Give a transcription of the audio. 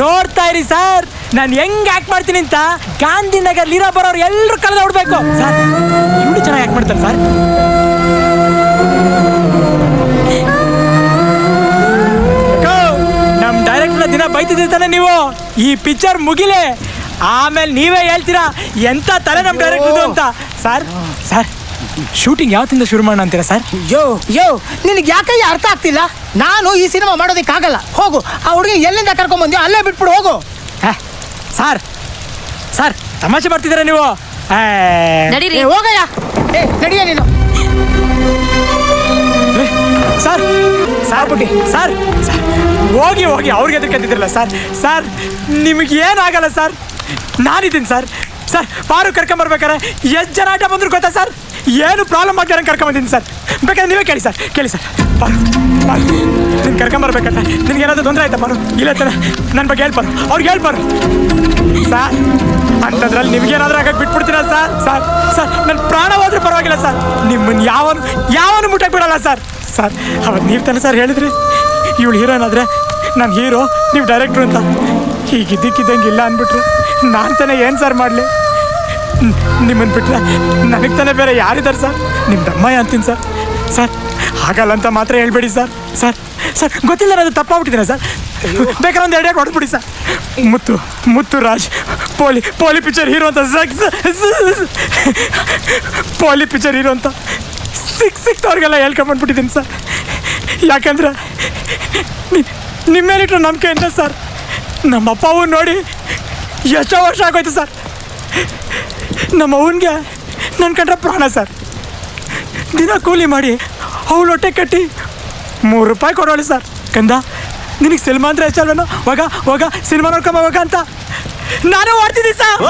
ನೋಡ್ತಾ ಇರಿ ಸರ್, ನಾನು ಹೆಂಗ್ ಆಕ್ಟ್ ಮಾಡ್ತೀನಿ ಅಂತ ಗಾಂಧಿನಗರ್ ಲೀರಾ ಬರೋರು ಎಲ್ಲರೂ ಕಳೆದ ಹೊಡ್ಬೇಕು ಸರ್. ಇವ್ರು ಚೆನ್ನಾಗಿ ಆಕ್ಟ್ ಮಾಡ್ತಾರೆ ಸರ್. ನಮ್ ಡೈರೆಕ್ಟರ್ ದಿನ ಬೈತಿದ್ದಾನೆ ನೀವು, ಈ ಪಿಕ್ಚರ್ ಮುಗಿಲೆ ಆಮೇಲೆ ನೀವೇ ಹೇಳ್ತೀರಾ ಎಂತ ತಲೆ ನಮ್ ಡೈರೆಕ್ಟರ್ ಅಂತ. ಸರ್ ಸರ್ ಶೂಟಿಂಗ್ ಯಾವತ್ತಿಂದ ಶುರು ಮಾಡೋಣ ಅಂತೀರಾ ಸರ್? ಯೋ ನಿನಗೆ ಯಾಕಯ್ಯ ಅರ್ಥ ಆಗ್ತಿಲ್ಲ? ನಾನು ಈ ಸಿನಿಮಾ ಮಾಡೋದಕ್ಕಾಗಲ್ಲ. ಹೋಗು, ಆ ಹುಡುಗಿ ಎಲ್ಲಿಂದ ಕರ್ಕೊಂಡ್ ಅಲ್ಲೇ ಬಿಟ್ಬಿಡು ಹೋಗು. ಸರ್ ಸರ್ ತಮಾಷೆ ಮಾಡ್ತಿದ್ದೀರಾ ನೀವು? ಹೋಗಯ್ಯ, ನಡಿಯ ನೀನು. ಸರ್ ಸರ್ ಬಿಡಿ ಸರ್, ಹೋಗಿ ಹೋಗಿ ಅವ್ರಿಗೆ ಎದುರ್ಕಂತಿದ್ರಲ್ಲ ಸರ್. ಸರ್ ನಿಮಗೆ ಏನಾಗಲ್ಲ ಸರ್, ನಾನಿದ್ದೀನಿ ಸರ್. ಸರ್ ಪಾರು ಕರ್ಕೊಂಬರ್ಬೇಕಾರೆ ಎಷ್ಟು ಜನ ಆಟ ಬಂದ್ರು ಗೊತ್ತಾ ಸರ್? ಏನು ಪ್ರಾಬ್ಲಮ್ ಆಗ್ತಾರೆ ಕರ್ಕೊಂಬಂದಿದ್ದೀನಿ ಸರ್. ಬೇಕಾದ್ರೆ ನೀವೇ ಕೇಳಿ ಸರ್, ಕೇಳಿ ಸರ್. ಪಾರು ಪಾರು ನಿನ್ನ ಕರ್ಕೊಂಬರ್ಬೇಕಂತ ನಿನ್ಗೆ ಏನಾದರೂ ತೊಂದರೆ ಆಯ್ತಾ ಪಾರು? ಇಲ್ಲ ತಾನೆ, ನನ್ನ ಬಗ್ಗೆ ಹೇಳ್ಬಾರು, ಅವ್ರಿಗೆ ಹೇಳ್ಬಾರು ಸರ್. ಅಂಥದ್ರಲ್ಲಿ ನಿಮ್ಗೇನಾದ್ರೂ ಆಗಕ್ಕೆ ಬಿಟ್ಬಿಡ್ತೀರಾ ಸರ್? ಸರ್ ಸರ್ ನನ್ನ ಪ್ರಾಣ ಹೋದ್ರೂ ಪರವಾಗಿಲ್ಲ ಸರ್, ನಿಮ್ಮನ್ನು ಯಾವನು ಮುಟ್ಟಕ್ಕೆ ಬಿಡಲ್ಲ ಸರ್. ಸರ್ ಅವತ್ತು ನೀವು ತಾನೆ ಸರ್ ಹೇಳಿದ್ರಿ ಇವಳು ಹೀರೋನಾದರೆ ನಾನು ಹೀರೋ, ನೀವು ಡೈರೆಕ್ಟ್ರು ಅಂತ. ಹೀಗಿದ್ದಕ್ಕಿದ್ದಂಗೆ ಇಲ್ಲ ಅಂದ್ಬಿಟ್ರೆ ನಾನು ತಾನೇ ಏನು ಸರ್ ಮಾಡಲಿ? ನಿಮ್ಮನ್ನು ಬಿಟ್ಟರೆ ನನಗೆ ತಾನೇ ಬೇರೆ ಯಾರಿದ್ದಾರೆ ಸರ್? ನಿಮ್ಮ ದಮ್ಮಯ್ಯ ಅಂತೀನಿ ಸರ್. ಸರ್ ಹಾಗಲ್ಲ ಅಂತ ಮಾತ್ರ ಹೇಳ್ಬೇಡಿ ಸರ್. ಸರ್ ಸರ್ ಗೊತ್ತಿಲ್ಲ, ಅದು ತಪ್ಪಾಗ್ಬಿಟ್ಟಿದ್ದೀರಾ ಸರ್? ಬೇಕಾದ್ರೆ ಒಂದು ಎರಡೇ ಹೊಡೆದ್ಬಿಡಿ ಸರ್. ಮುತ್ತು ರಾಜ್ ಪೋಲಿ ಪಿಕ್ಚರ್ ಹೀರೋ ಅಂತ ಪೋಲಿ ಪಿಕ್ಚರ್ ಹೀರೋ ಅಂತ ಸಿಕ್ತವ್ರಿಗೆಲ್ಲ ಹೇಳ್ಕೊಂಡ್ಬಂದ್ಬಿಟ್ಟಿದ್ದೀನಿ ಸರ್. ಯಾಕಂದ್ರೆ ನಿಮ್ಮೇಲಿಟ್ರು ನಂಬಿಕೆ ಅಂತ ಸರ್. ನಮ್ಮ ಅಪ್ಪ ಅವ್ನು ನೋಡಿ ಎಷ್ಟೋ ವರ್ಷ ಆಗೋಯ್ತು ಸರ್. ನಮ್ಮ ಅವನಿಗೆ ನನ್ನ ಕಂಡ್ರೆ ಪ್ರಾಣ ಸರ್. ದಿನ ಕೂಲಿ ಮಾಡಿ ಅವಳು ಹೊಟ್ಟೆ ಕಟ್ಟಿ ₹3 ಕೊಡೋಳು ಸರ್. ಕಂದ ನಿನಗೆ ಸಿನಿಮಾ ಅಂದರೆ ಎಷ್ಟಲ್ವೇನೋ, ಹೋಗ ಸಿನಿಮಾ ನೋಡ್ಕೊಂಬೋಗ ಅಂತ ನಾನು ಓಡ್ತಿದ್ದೀನಿ ಸರ್.